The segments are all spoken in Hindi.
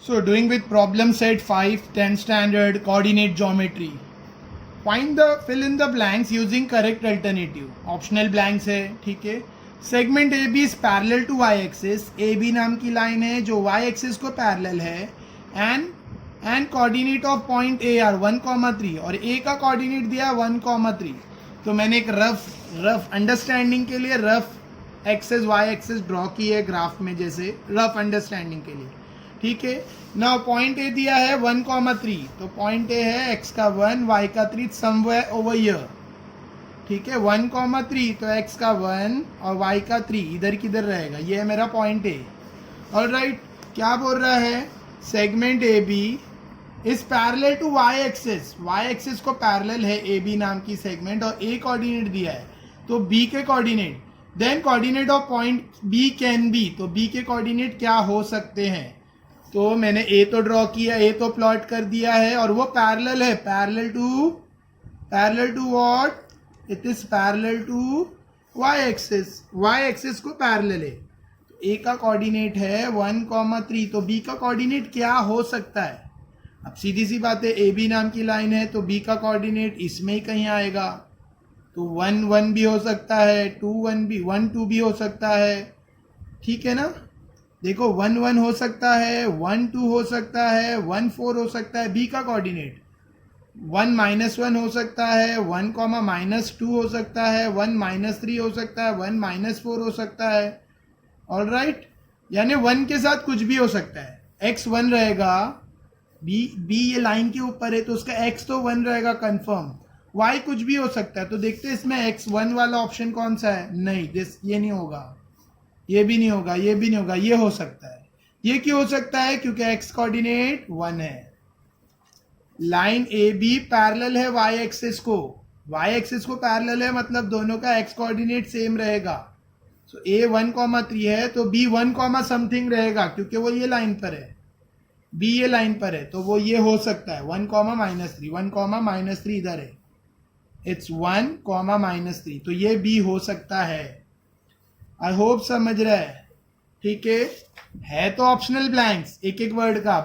So doing with problem set 5, 10 standard coordinate geometry. Fill in the blanks using correct alternative. Optional blanks है, ठीक है. Segment AB is parallel to y axis. AB नाम की लाइन है जो y axis को parallel है. And coordinate of point A are 1,3 और A का coordinate दिया 1,3. तो मैंने एक रफ अंडरस्टैंडिंग के लिए rough axes y axes draw की है ग्राफ में, जैसे रफ अंडरस्टैंडिंग के लिए, ठीक है. नाउ पॉइंट ए दिया है 1,3, तो पॉइंट ए है x का 1 y का 3 समवेयर ओवर हियर, ठीक है. 1,3 तो x का 1 और y का 3 इधर किधर रहेगा, ये है मेरा पॉइंट ए. ऑलराइट, क्या बोल रहा है, segment A B is parallel to y axis को पैरेलल है ए बी नाम की सेगमेंट, और a कोऑर्डिनेट दिया है तो b के coordinate, then coordinate of point b can be, तो b के कोऑर्डिनेट क्या हो सकते हैं. तो मैंने a तो ड्रॉ किया, a तो प्लॉट कर दिया है, और वो पैरेलल है, parallel to what, it is parallel to y axis को पैरेलल है. तो a का कोऑर्डिनेट है 1,3, तो b का कोऑर्डिनेट क्या हो सकता है. अब सीधी सी बात है, ए बी नाम की लाइन है तो बी का कोऑर्डिनेट इसमें ही कहीं आएगा, तो 1 1 भी हो सकता है, 2 1 2 भी हो सकता है, ठीक है ना. देखो 1 1 हो सकता है, 1 2 हो सकता है, 1 4 हो सकता है. बी का कोऑर्डिनेट 1 -1 हो सकता है, 1, -2 हो सकता है, 1 -3 हो सकता है, 1 -4 हो सकता है. ऑलराइट, यानी 1 के साथ कुछ भी हो सकता है. x 1 रहेगा, बी ये लाइन के ऊपर है तो उसका x तो 1 रहेगा कंफर्म. y कुछ भी हो सकता है, तो देखते हैं इसमें x 1 वाला ऑप्शन कौन सा है. नहीं, ये नहीं होगा, ये भी नहीं होगा, ये भी नहीं होगा, ये हो सकता है. ये क्यों हो सकता है, क्योंकि x कोऑर्डिनेट 1 है. लाइन ए बी पैरेलल है y एक्सिस को पैरेलल है, मतलब दोनों का x कोऑर्डिनेट सेम रहेगा. सो a 1,3 है तो b 1, समथिंग रहेगा, क्योंकि वो ये लाइन पर है, b ये लाइन पर है, तो वो ये हो सकता है 1, -3, 1, -3 इधर है, इट्स 1, -3, तो ये b हो सकता है. आई होप समझ रहा है, ठीक है तो ऑप्शनल ब्लैंक्स एक एक वर्ड का,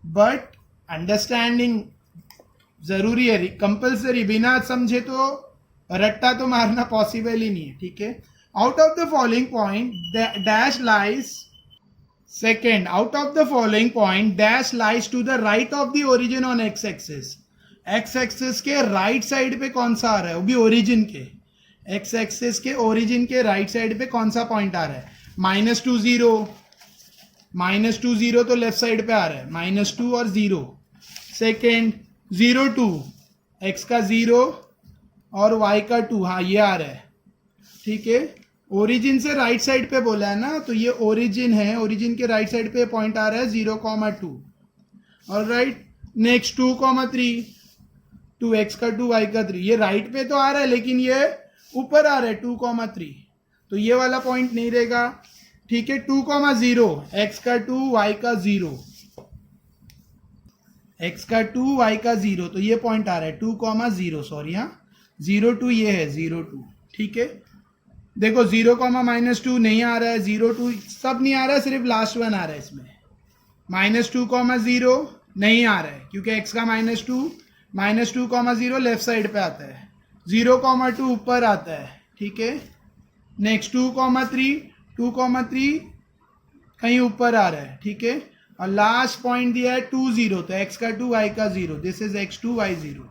बट अंडरस्टैंडिंग जरूरी है, कंपल्सरी. बिना समझे तो रट्टा तो मारना पॉसिबल ही नहीं है, ठीक है. Out of the following point dash lies, second, out of the following point dash lies to the right of the origin on x axis के राइट साइड पे कौन सा आ रहा है, वो भी ओरिजिन के, एक्स एक्सिस के ओरिजिन के राइट साइड पे कौन सा पॉइंट आ रहा है. -2 0 तो लेफ्ट साइड पे आ रहा है, -2 और 0. सेकेंड 0 2, एक्स का 0 और वाई का 2, हाँ ये आ रहा है, ठीक है. ओरिजिन से राइट साइड पे बोला है ना, तो ये ओरिजिन है, ओरिजिन के राइट साइड पे पॉइंट आ रहा है 0,2. ऑलराइट, नेक्स्ट 2,3, 2 x का 2 y का 3, ये राइट पे तो आ रहा है लेकिन ये ऊपर आ रहा है 2,3, तो ये वाला पॉइंट नहीं रहेगा, ठीक है. 2,0, x का 2 y का 0, x का 2 y का 0, तो ये पॉइंट आ रहा है 2,0, सॉरी, हाँ 0 2 ये है 0 2, ठीक है. देखो 0, -2 नहीं आ रहा है, 0 2 सब नहीं आ रहा है, सिर्फ लास्ट वन आ रहा है इसमें. -2,0 नहीं आ रहा है क्योंकि x का -2, -2,0 लेफ्ट साइड पे आता है, 0,2 ऊपर आता है, ठीक है. नेक्स्ट 2,3 कहीं ऊपर आ रहा है, ठीक है. और लास्ट पॉइंट दिया है 2 0, तो x का 2 y का 0, दिस इज x2 y 0,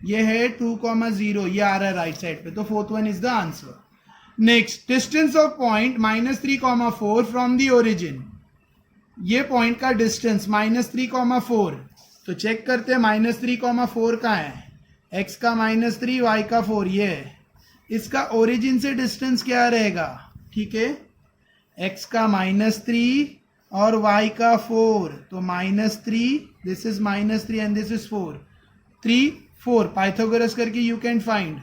ये है 2,0, ये आ रहा है राइट साइड पे, तो fourth one is the answer. Next, distance of point -3,4 from the origin, ये पॉइंट का डिस्टेंस -3,4, तो चेक करते हैं -3,4 कहाँ है, x का -3 y का 4, ये है. इसका ओरिजिन से डिस्टेंस क्या रहेगा, ठीक है, x का -3 और y का 4, तो -3, this is -3 and this is 4, 3 4, Pythagoras करके you can find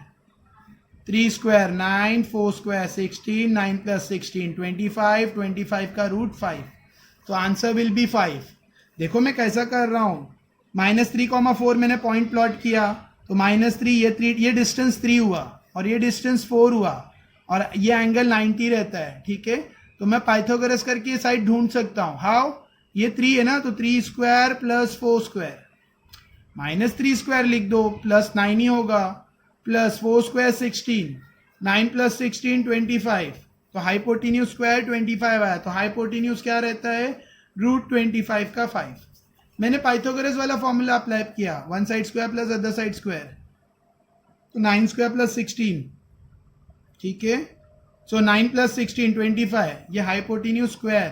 3 square 9, 4 square 16, 9 + 16 25 का रूट 5, तो आंसर विल बी 5. देखो मैं कैसा कर रहा हूँ, -3,4 मैंने पॉइंट प्लॉट किया, तो -3 ये डिस्टेंस 3 हुआ और ये डिस्टेंस 4 हुआ, और ये एंगल 90 रहता है, ठीक है. तो मैं पाइथागोरस करके ये साइड ढूंढ सकता हूँ. हाउ, ये 3 है ना, तो 3 square plus 4 square, minus 3 square लिख दो, प्लस 9 ही होगा, प्लस 4 स्क्वायर 16, 9 प्लस 16 25, तो हाइपोटेन्यूज स्क्वायर 25 आया, तो हाइपोटेन्यूज क्या रहता है, √25 का 5। मैंने पाइथागोरस वाला फॉर्मूला अप्लाई किया, one side square plus other side square, तो 9 स्क्वायर प्लस 16, ठीक है, सो 9 प्लस 16 25, ये हाइपोटेन्यूज स्क्वायर,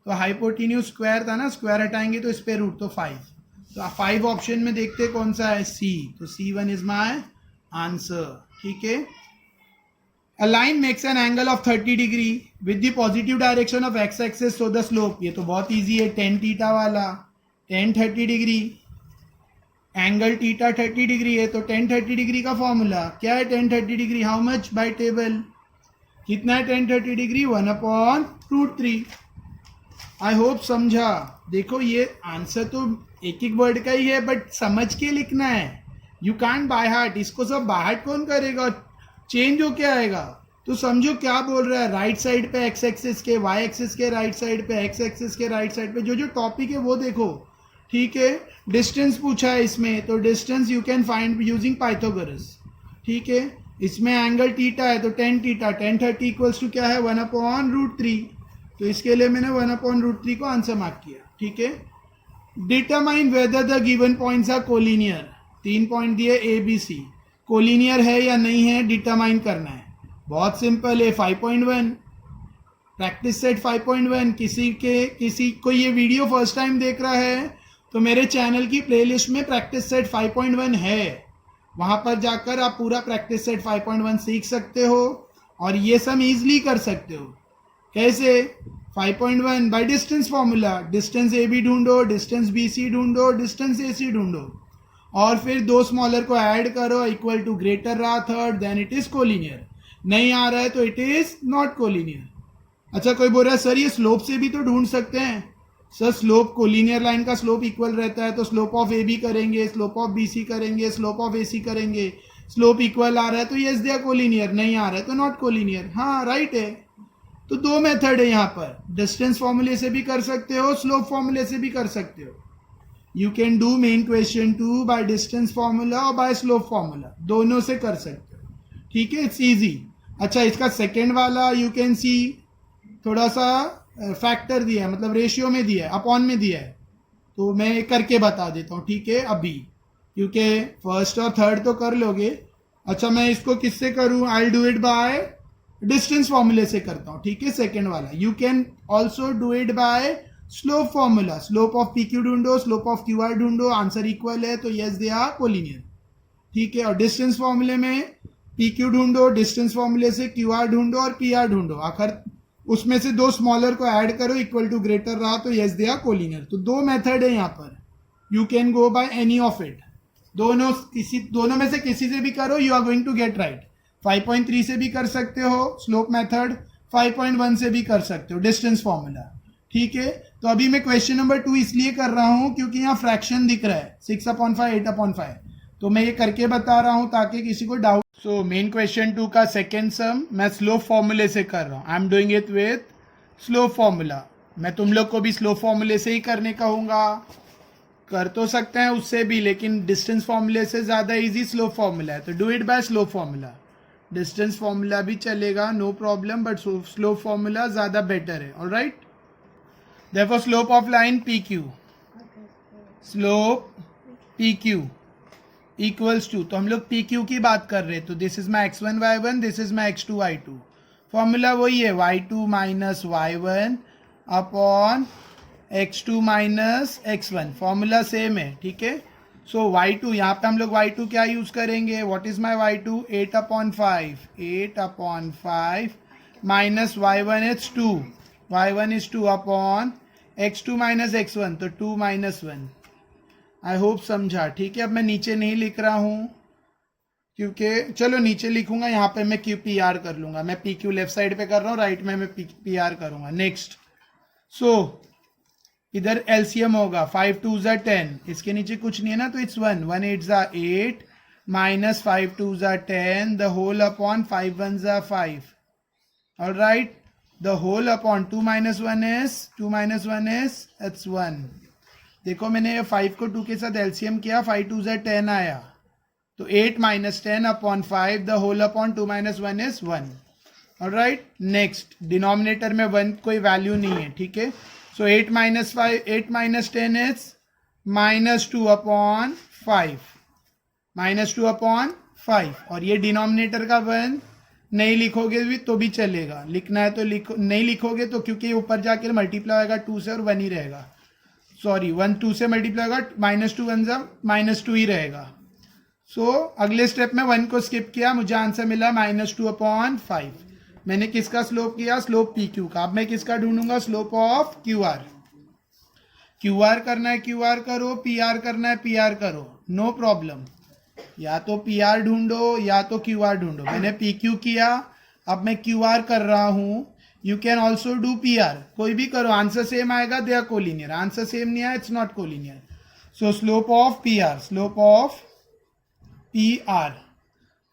तो हाइपोटेन्यूज स्क्वायर था ना, स्क्वायर हटाएंगे तो इस पे रूट, तो 5, तो 5 ऑप्शन में देखते कौन सा है, सी, तो C1 इज माय आंसर, ठीक है। A line makes an angle of 30 degree with the positive direction of x axis, so the slope, ये तो बहुत इजी है, tan थीटा वाला, tan 30 degree, angle theta 30 degree है, तो tan 30 डिग्री का फॉर्मूला क्या है, tan 30 degree how much by table, कितना है tan 30 डिग्री, 1/√3। आई होप समझा। देखो ये आंसर तो एक एक वर्ड का ही है, बट समझ के लिखना है, यू कांट बाय हार्ट, इसको सब बाय हार्ट कौन करेगा, चेंज हो क्या आएगा, तो समझो क्या बोल रहा है, राइट साइड पे एक्स एक्सिस के, वाई एक्सिस के राइट साइड पे, एक्स एक्सिस के राइट साइड पे जो जो टॉपिक है वो देखो, ठीक है। डिस्टेंस पूछा है इसमें, तो distance you can find using Pythagoras, ठीक है। इसमें एंगल थीटा है, तो tan theta, tan 30 equals to क्या है, 1/√3, तो इसके लिए मैंने 1/√3 को आंसर मार्क किया, ठीक है। Determine whether the given points are collinear, 3 point दिए ए बी सी, कोलिनियर है या नहीं है डिटरमाइन करना है, बहुत सिंपल है। 5.1 प्रैक्टिस सेट 5.1, किसी को ये वीडियो फर्स्ट टाइम देख रहा है तो मेरे चैनल की प्लेलिस्ट में प्रैक्टिस सेट 5.1 है, वहां पर जाकर आप पूरा प्रैक्टिस सेट 5.1 सीख सकते हो और ये सब इजीली कर सकते हो। कैसे, 5.1 by distance formula, distance A B ढूंढो, डिस्टेंस बी सी ढूंढो, डिस्टेंस ए सी ढूंढो, और फिर दो स्मॉलर को ऐड करो, इक्वल टू ग्रेटर रहा third, then it is collinear. नहीं आ रहा है तो इट इज नॉट कोलिनियर। अच्छा, कोई बोल रहा है सर ये स्लोप से भी तो ढूंढ सकते हैं, सर स्लोप, कोलिनियर लाइन का स्लोप इक्वल रहता है, तो स्लोप ऑफ ए बी करेंगे, स्लोप ऑफ बी सी करेंगे, स्लोप ऑफ ए सी करेंगे, स्लोप इक्वल आ रहा है तो यस दे आर कोलिनियर, नहीं आ रहा है तो नॉट कोलिनियर। हाँ राइट है, तो दो मेथड है यहाँ पर, डिस्टेंस फॉर्मूले से भी कर सकते हो, स्लोप फॉर्मूले से भी कर सकते हो। You can do main question 2 bye distance formula और बाय स्लोप फॉर्मूला, दोनों से कर सकते हो, ठीक है, इट्स इजी। अच्छा, इसका सेकेंड वाला यू कैन सी थोड़ा सा फैक्टर दिया है, मतलब रेशियो में दिया है, अपॉन में दिया है, तो मैं करके बता देता हूँ, ठीक है, अभी, क्योंकि फर्स्ट और थर्ड तो कर लोगे। अच्छा, मैं इसको किससे करूँ, I do it by distance फॉर्मूले से करता हूँ, ठीक है, सेकेंड वाला। You can also do it by slope formula, slope of P Q ढूंढो, स्लोप ऑफ क्यू आर ढूंढो, आंसर इक्वल है तो यस दे आर कोलिनियर, ठीक है। और डिस्टेंस फॉर्मूले में पी क्यू ढूंढो, डिस्टेंस फॉर्मूले से क्यू आर ढूंढो और पी आर ढूंढो, आखिर उसमें से दो स्मॉलर को ऐड करो, इक्वल टू ग्रेटर रहा तो यस दे आर कोलिनियर। तो दो मेथड है यहाँ पर, you can go by any of it, दोनों में से किसी से भी करो, you are going to get right. 5.3 से भी कर सकते हो स्लोप मेथड, 5.1 से भी कर सकते हो डिस्टेंस फॉर्मूला, ठीक है। तो अभी मैं क्वेश्चन नंबर 2 इसलिए कर रहा हूं क्योंकि यहाँ फ्रैक्शन दिख रहा है 6/5 8/5, तो मैं ये करके बता रहा हूं ताकि किसी को डाउट। सो मेन क्वेश्चन 2 का सेकेंड सम मैं स्लोप फॉर्मूले से कर रहा हूँ, I am doing it with slope formula. मैं तुम लोग को भी स्लोप फॉर्मूले से ही करने कहूँगा, कर तो सकते हैं उससे भी, लेकिन डिस्टेंस फॉर्मूले से ज़्यादा इजी स्लोप फॉर्मूला है, तो do it by slope formula. Distance formula भी चलेगा, no problem, but slope formula ज़्यादा बेटर है, alright. Therefore slope of line PQ, slope PQ equals to, तो हम लोग PQ की बात कर रहे हैं, तो this is my x1 y1, this is my x2 y2, formula वही है y2 minus y1 upon x2 minus x1, formula same है, ठीक है। सो y2, यहाँ पे हम लोग y2 क्या यूज करेंगे, what is my y2, 8/5 minus y1 is 2, y1 is 2 upon x2 minus x1, तो 2 माइनस 1। आई होप समझा, ठीक है। अब मैं नीचे नहीं लिख रहा हूँ क्योंकि, चलो नीचे लिखूंगा, यहाँ पे मैं क्यू पी आर कर लूंगा, मैं पी क्यू लेफ्ट साइड पे कर रहा हूँ, राइट में मैं पी आर करूंगा। नेक्स्ट, सो इधर एलसीएम होगा, 5 2 ज़ा 10, इसके नीचे कुछ नहीं है ना, तो इट्स 1, 1 8 ज़ा 8 माइनस 5 2 ज़ा 10 द होल अपॉन 5 1 ज़ा 5, alright. The whole upon 2 minus 1 is it's 1. देखो मैंने ये 5 को 2 के साथ एलसीएम किया, 5 2 से 10 आया, तो 8 minus 10 upon 5, the whole upon 2 minus 1 is 1. Alright, next denominator में 1 कोई वैल्यू नहीं है, ठीक है. सो 8 minus 10 is -2 upon 5, -2 upon 5. और ये डिनोमिनेटर का 1 नहीं लिखोगे भी तो भी चलेगा, लिखना है तो लिखो, नहीं लिखोगे तो क्योंकि ऊपर जाके मल्टीप्लाई होगा 2 से और 1 ही रहेगा. सॉरी 1 2 से मल्टीप्लाई होगा, -2 1 जा -2 ही रहेगा. सो अगले स्टेप में 1 को स्किप किया, मुझे आंसर मिला -2 upon 5. मैंने किसका स्लोप किया? स्लोप पी क्यू का. अब मैं किसका ढूंढूंगा? Slope of Q R. Q R करना है क्यू आर करो, पी आर करना है पी आर करो, नो प्रॉब्लम. या तो पी आर ढूंढो या तो क्यू आर ढूंढो. मैंने पी क्यू किया, अब मैं क्यू आर कर रहा हूं. You can also do P R, कोई भी करो, आंसर सेम आएगा, they are collinear. Answer same नहीं आया, it's not collinear. So slope of P R, slope of P R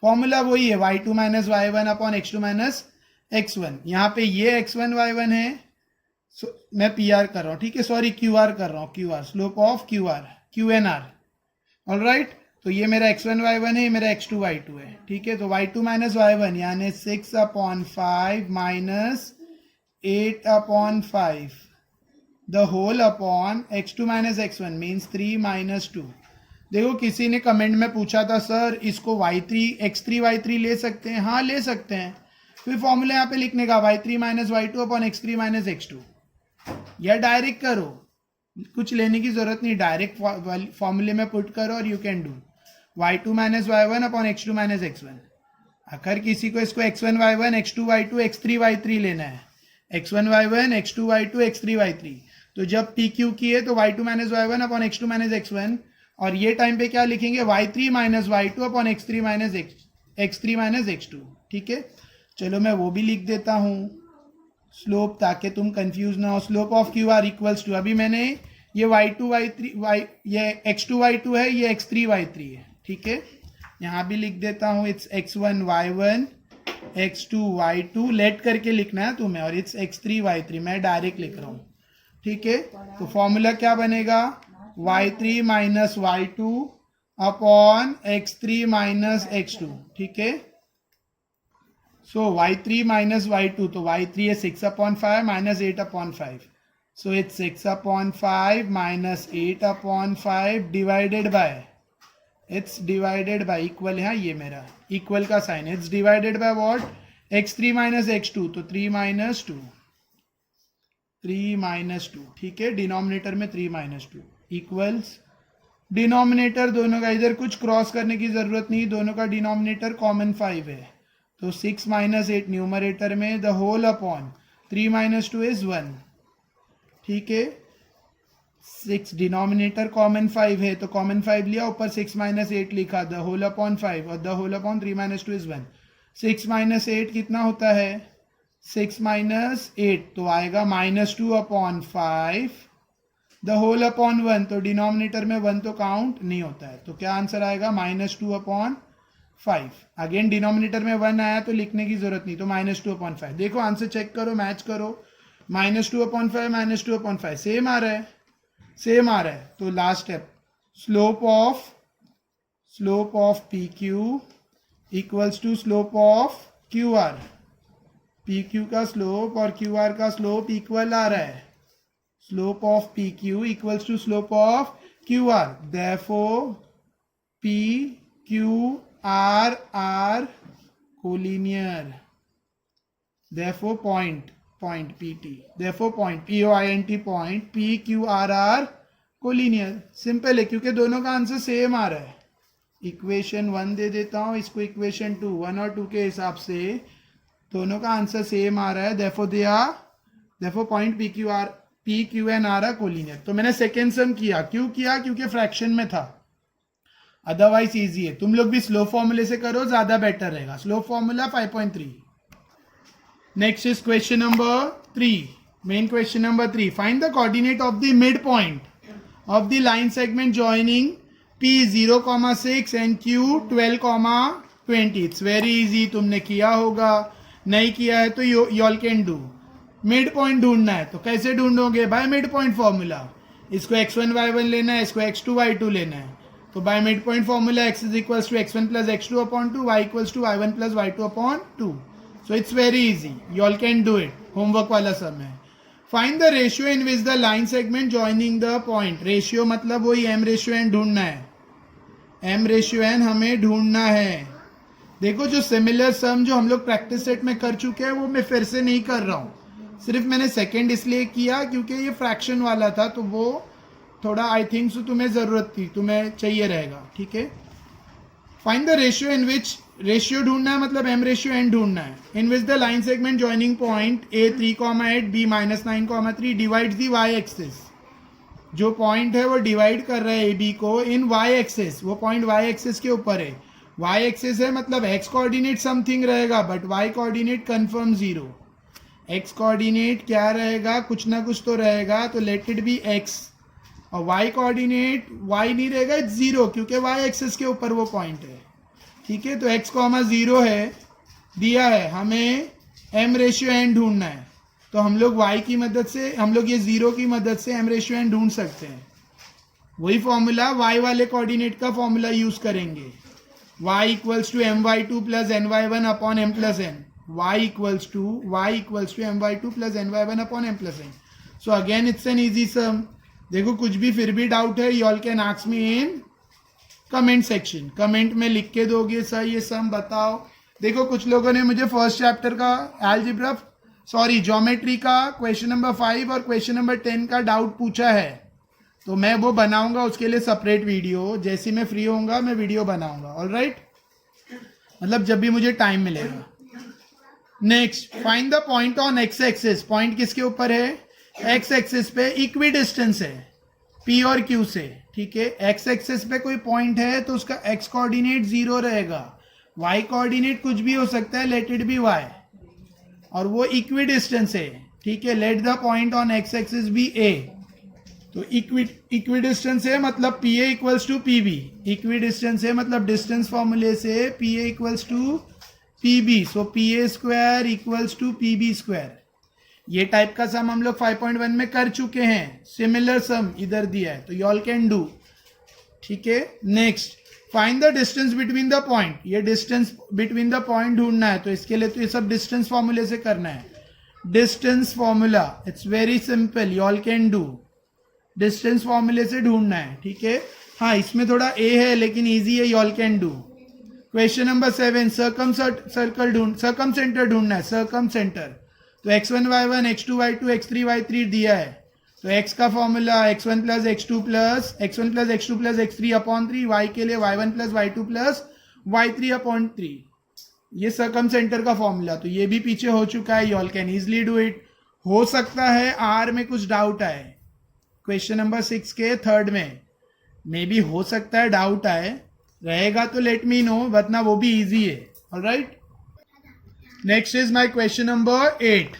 formula वही है, y2 minus y1 upon x2 minus x1. यहाँ पे ये x1 y1 है, मैं पी आर कर रहा हूँ, ठीक है, सॉरी क्यू आर कर रहा हूँ, Q R, slope of Q R, Q and R. Alright, तो ये मेरा x1 y1 है, ये मेरा x2 y2 है, ठीक है. तो y2 माइनस y1 यानी 6 upon 5 minus 8 upon 5 the whole upon x2 minus x1 means 3 minus 2. देखो किसी ने कमेंट में पूछा था सर इसको x3 y3 ले सकते हैं? हाँ ले सकते हैं. फिर फॉर्मूला यहाँ पे लिखने का y3 minus y2 upon x3 minus x2, या डायरेक्ट करो, कुछ लेने की जरूरत नहीं, डायरेक्ट फॉर्मूले में पुट करो और you can do y2 minus y1 upon x2 minus x1. अगर किसी को इसको x1 y1 x2 y2 x3 y3 लेना है, x1 y1 x2 y2 x3 y3, तो जब पी क्यू किए तो y2 minus y1 upon x2 minus x1, और ये टाइम पे क्या लिखेंगे? y3 minus y2 upon x3 minus x2, ठीक है. चलो मैं वो भी लिख देता हूँ स्लोप, ताकि तुम कंफ्यूज ना हो. Slope of Q R equals to, अभी मैंने ये y2 y3 ये x2 y2 है, ये x3 y3 है, ठीक है. यहाँ भी लिख देता हूँ, it's x1 y1 x2 y2, late करके लिखना है तुम्हें, और इट्स x3 y3, मैं डायरेक्ट लिख रहा हूँ, ठीक है. तो फॉर्मूला क्या बनेगा? y3 minus y2 upon x3 minus x2, ठीक है. सो y3 माइनस y2, तो y3 है 6 upon 5 minus 8 upon 5, so it's 6 upon 5 minus 8 upon 5 divided by, it's divided by, equal है ये मेरा इक्वल का sign, it's divided by what? x3 minus x2, तो 3 माइनस 2, 3 माइनस 2, ठीक है. डिनोमिनेटर में 3 माइनस 2 इक्वल्स, डिनोमिनेटर दोनों का इधर कुछ क्रॉस करने की जरूरत नहीं, दोनों का डिनोमिनेटर कॉमन 5 है, तो 6 माइनस 8 न्यूमरेटर में, the whole upon 3 minus 2 is 1, ठीक है. 6 डिनोमिनेटर कॉमन 5 है, तो कॉमन 5 लिया, ऊपर 6 माइनस 8 लिखा, द होल अपॉन 5, और the whole upon 3 minus 2 is 1. 6 minus 8 कितना होता है? 6 माइनस 8, तो आएगा -2 अपॉन 5 द होल अपॉन 1, तो डिनोमिनेटर में 1 तो काउंट नहीं होता है, तो क्या आंसर आएगा? -2 अपॉन 5. अगेन डिनोमिनेटर में 1 आया तो लिखने की जरूरत नहीं, तो -2 अपॉन 5. देखो आंसर चेक करो, मैच करो, -2 अपॉन 5 -2 अपॉन 5 सेम आ रहा है, सेम आ रहा है. तो last step, slope of P Q equals to slope of Q R. P Q का स्लोप और क्यू आर का स्लोप इक्वल आ रहा है. Slope of P Q equals to slope of Q R, therefore P Q R are collinear, therefore point PT, therefore point POINT point PQRR collinear. Simple है क्योंकि दोनों का आंसर सेम आ रहा है. इक्वेशन 1 दे देता हूँ, इसको इक्वेशन 2, 1 और 2 के हिसाब से दोनों का आंसर सेम आ रहा है, therefore point PQN R collinear. तो मैंने सेकेंड सम किया, क्यों किया? क्योंकि फ्रैक्शन में था, अदरवाइज इजी है. तुम लोग भी स्लो फॉर्मूले से करो, ज्यादा बेटर रहेगा. Slow formula 5.3. Next is question number 3. Main question number 3. Find the coordinate of the midpoint of the line segment joining P 0,6 and Q 12,20. It's very easy. तुमने किया होगा, नहीं किया है तो you all can do. Mid point ढूंढना है तो कैसे ढूंढोगे? By mid point formula. इसको x1 y1 लेना है, इसको x2 y2 लेना है, तो by mid point formula x is equals to x1 plus x2 upon 2, y equals to y1 plus y2 upon 2। So it's very easy, you all can do it, homework वाला सम है। Find the ratio in which the line segment joining the point. Ratio मतलब वही m रेशियो n ढूंढना है, m रेशियो n हमें ढूंढना है। देखो जो सिमिलर सम जो हम लोग प्रैक्टिस सेट में कर चुके हैं वो मैं फिर से नहीं कर रहा हूँ, सिर्फ मैंने सेकंड इसलिए किया क्योंकि ये फ्रैक्शन वाला था, तो वो थोड़ा आई थिंक सो तुम्हें जरूरत थी, तुम्हें चाहिए रहेगा, ठीक है। Find the ratio in which, ratio ढूंढना है मतलब m रेशियो n ढूंढना है, in which the line segment joining point a 3,8 b -9,3 divides the y axis. जो पॉइंट है वो डिवाइड कर रहा है ए बी को इन y एक्सिस, वो पॉइंट y एक्सिस के ऊपर है। y एक्सिस है मतलब x कोऑर्डिनेट समथिंग रहेगा but y coordinate confirm 0। x coordinate क्या रहेगा? कुछ ना कुछ तो रहेगा, तो लेट इट बी x। और y कोऑर्डिनेट y नहीं रहेगा, इट्स 0 क्योंकि y एक्सिस के ऊपर वो पॉइंट है, ठीक है। तो x कॉमा 0 है, दिया है, हमें m रेशियो n ढूंढना है, तो हम लोग y की मदद से, हम लोग ये 0 की मदद से m रेशियो n ढूंढ सकते हैं। वही फॉर्मूला y वाले कोऑर्डिनेट का फॉर्मूला यूज करेंगे, y equals to my2 plus ny1 upon m plus n, y equals to my2 plus ny1 upon m plus n। So again it's an easy sum. देखो कुछ भी फिर भी डाउट है, you all can ask me in comment section, comment में लिख के दोगे सर ये सम बताओ। देखो कुछ लोगों ने मुझे फर्स्ट चैप्टर का अलजेब्रा, सॉरी ज्योमेट्री का क्वेश्चन नंबर 5 और क्वेश्चन नंबर 10 का डाउट पूछा है, तो मैं वो बनाऊंगा उसके लिए सेपरेट वीडियो, जैसे मैं फ्री होऊंगा मैं वीडियो बनाऊंगा, ऑलराइट, मतलब जब भी मुझे टाइम मिलेगा। Next, find the point on x axis. Point किसके ऊपर है? एक्स एक्सिस पे इक्वी डिस्टेंस है P और Q से, ठीक है। एक्स एक्सिस पे कोई पॉइंट है तो उसका x कोऑर्डिनेट 0 रहेगा, y कोऑर्डिनेट कुछ भी हो सकता है, लेट इट बी y, और वो इक्वी डिस्टेंस है, ठीक है। Let the point on x axis be a, तो इक्वी डिस्टेंस है मतलब P A equals to P B, equidistant है मतलब डिस्टेंस फॉर्मूले से P A equals to P B, so P A square equals to P B square. ये टाइप का सम हम लोग 5.1 में कर चुके हैं, सिमिलर सम इधर दिया है, तो यू ऑल कैन डू, ठीक है। Next, find the distance between the point. ये डिस्टेंस बिटवीन द पॉइंट ढूंढना है, तो इसके लिए तो ये सब डिस्टेंस फॉर्मूले से करना है। Distance formula, it's very simple, you all can do, distance फॉर्मूले से ढूंढना है, ठीक है। हाँ इसमें थोड़ा ए है लेकिन इजी है, you all can do. Question number 7, circum centre ढूंढना है, सर्कम सेंटर। तो x1 y1 x2 y2 x3 y3 दिया है, तो x का formula x1 plus x2 plus x3 upon 3, y के लिए y1 plus y2 plus y3 upon 3, ये सर्कम सेंटर का फॉर्मूला। तो ये भी पीछे हो चुका है, you all can easily do it. हो सकता है आर में कुछ डाउट आए, क्वेश्चन नंबर 6 के थर्ड में मे बी हो सकता है डाउट आए, रहेगा तो लेट मी नो, वरना वो भी इजी है, alright. Next is my question number 8.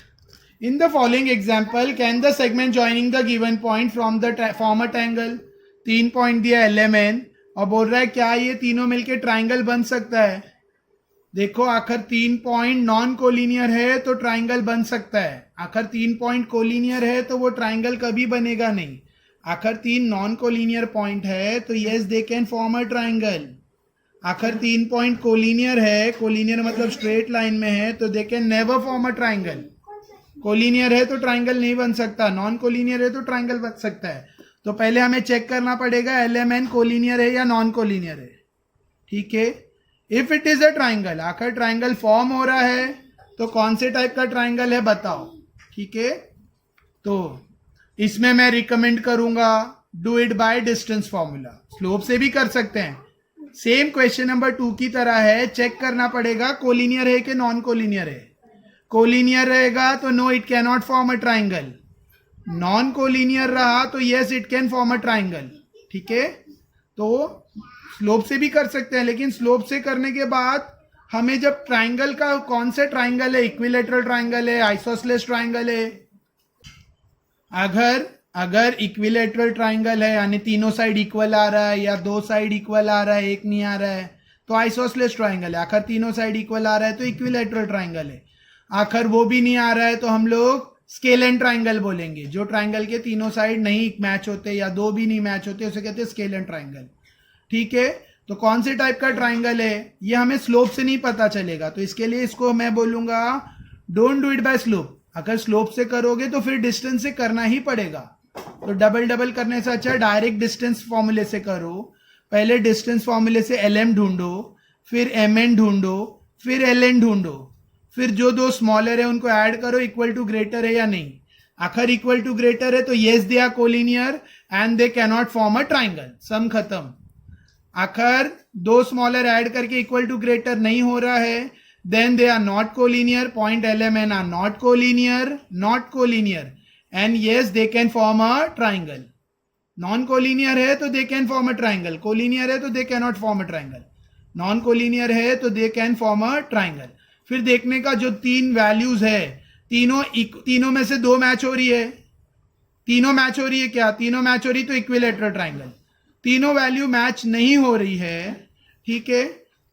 In the following example, can the segment joining the given point from the form a triangle? 3 point दिया LMN और बोल रहा है क्या ये तीनों मिलके ट्राइंगल बन सकता है? देखो आखिर 3 पॉइंट नॉन कोलिनियर है तो ट्राइंगल बन सकता है, आखिर 3 पॉइंट कोलिनियर है तो वो ट्राइंगल कभी बनेगा नहीं। आखिर 3 नॉन कोलिनियर पॉइंट है तो yes they can form a triangle. आखिर 3 पॉइंट कोलिनियर है, कोलिनियर मतलब स्ट्रेट लाइन में है, तो they can never form a triangle. Collinear है तो ट्राइंगल नहीं बन सकता, नॉन कोलिनियर है तो ट्राइंगल बन सकता है। तो पहले हमें चेक करना पड़ेगा LMN कोलिनियर है या नॉन कोलिनियर है, ठीक है। If it is a triangle, आखिर ट्राइंगल फॉर्म हो रहा है तो कौन से टाइप का ट्राइंगल है बताओ, ठीक है। तो इसमें मैं रिकमेंड करूंगा do it bye distance formula, slope से भी कर सकते हैं, सेम क्वेश्चन नंबर 2 की तरह है। चेक करना पड़ेगा कोलिनियर है कि नॉन कोलिनियर है। कोलिनियर रहेगा तो no it can not form a triangle, non collinear रहा तो yes it can form a triangle, ठीक है। तो स्लोप से भी कर सकते हैं, लेकिन स्लोप से करने के बाद हमें जब ट्राइंगल का कौन से ट्राइंगल है, इक्विलेटरल ट्राइंगल है, आइसोसेलेस ट्राइंगल है, अगर इक्विलेटरल ट्राइंगल है यानी तीनों साइड इक्वल आ रहा है या 2 साइड इक्वल आ रहा है एक नहीं आ रहा है तो आइसोसेलेस ट्राइंगल है। आखिर तीनों साइड इक्वल आ रहा है तो इक्विलेटरल ट्राइंगल है। आखिर वो भी नहीं आ रहा है तो हम लोग स्केल एंड ट्राइंगल बोलेंगे। जो ट्राइंगल के तीनों साइड नहीं मैच होते या दो भी नहीं मैच होते उसे कहते हैं स्केल एंड ट्राइंगल। ठीक है, तो कौन से टाइप का ट्राइंगल है ये हमें स्लोप से नहीं पता चलेगा, तो इसके लिए इसको मैं बोलूंगा don't do it by slope. अगर स्लोप से करोगे तो फिर डिस्टेंस से करना ही पड़ेगा, तो डबल डबल करने से अच्छा डायरेक्ट डिस्टेंस फॉर्मूले से करो। पहले डिस्टेंस फॉर्मूले से LM ढूंढो, फिर MN ढूंढो, फिर LN ढूंढो, फिर जो दो स्मॉलर है उनको ऐड करो, इक्वल टू ग्रेटर है या नहीं। आखिर इक्वल टू ग्रेटर है तो yes they are collinear and they can not form a triangle, sum खत्म। आखिर दो स्मॉलर ऐड करके इक्वल टू ग्रेटर नहीं हो रहा है, then they are not collinear, point LMN are not collinear and yes they can form a triangle. Non collinear है तो they can form a triangle, collinear है तो they can not form a triangle, non collinear है तो they can form a triangle. फिर देखने का जो तीन वैल्यूज है तीनों में से दो मैच हो रही है, तीनों मैच हो रही है क्या, तीनों मैच हो रही तो इक्विलेटरल ट्राइंगल। तीनों वैल्यू मैच नहीं हो रही है, ठीक है,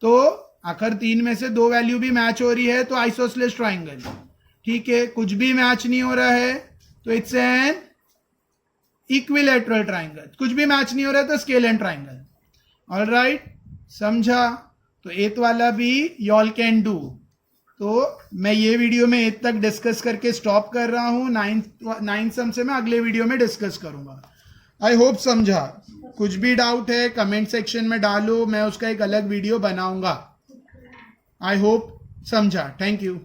तो आखिर तीन में से दो वैल्यू भी मैच हो रही है तो आइसोसेलेस ट्राइंगल। ठीक है, कुछ भी मैच नहीं हो रहा है तो इट्स एन इक्विलेटरल ट्राइंगल, कुछ भी मैच नहीं हो रहा है तो स्केल एंड ट्राइंगल। ऑलराइट, समझा? तो एथ वाला भी यॉल कैन डू। तो मैं ये वीडियो में एथ तक डिस्कस करके स्टॉप कर रहा हूं, नाइन्थ सम से मैं अगले वीडियो में डिस्कस करूंगा। आई होप समझा। कुछ भी डाउट है कमेंट सेक्शन में डालो, मैं उसका एक अलग वीडियो बनाऊंगा। आई होप समझा। Thank you.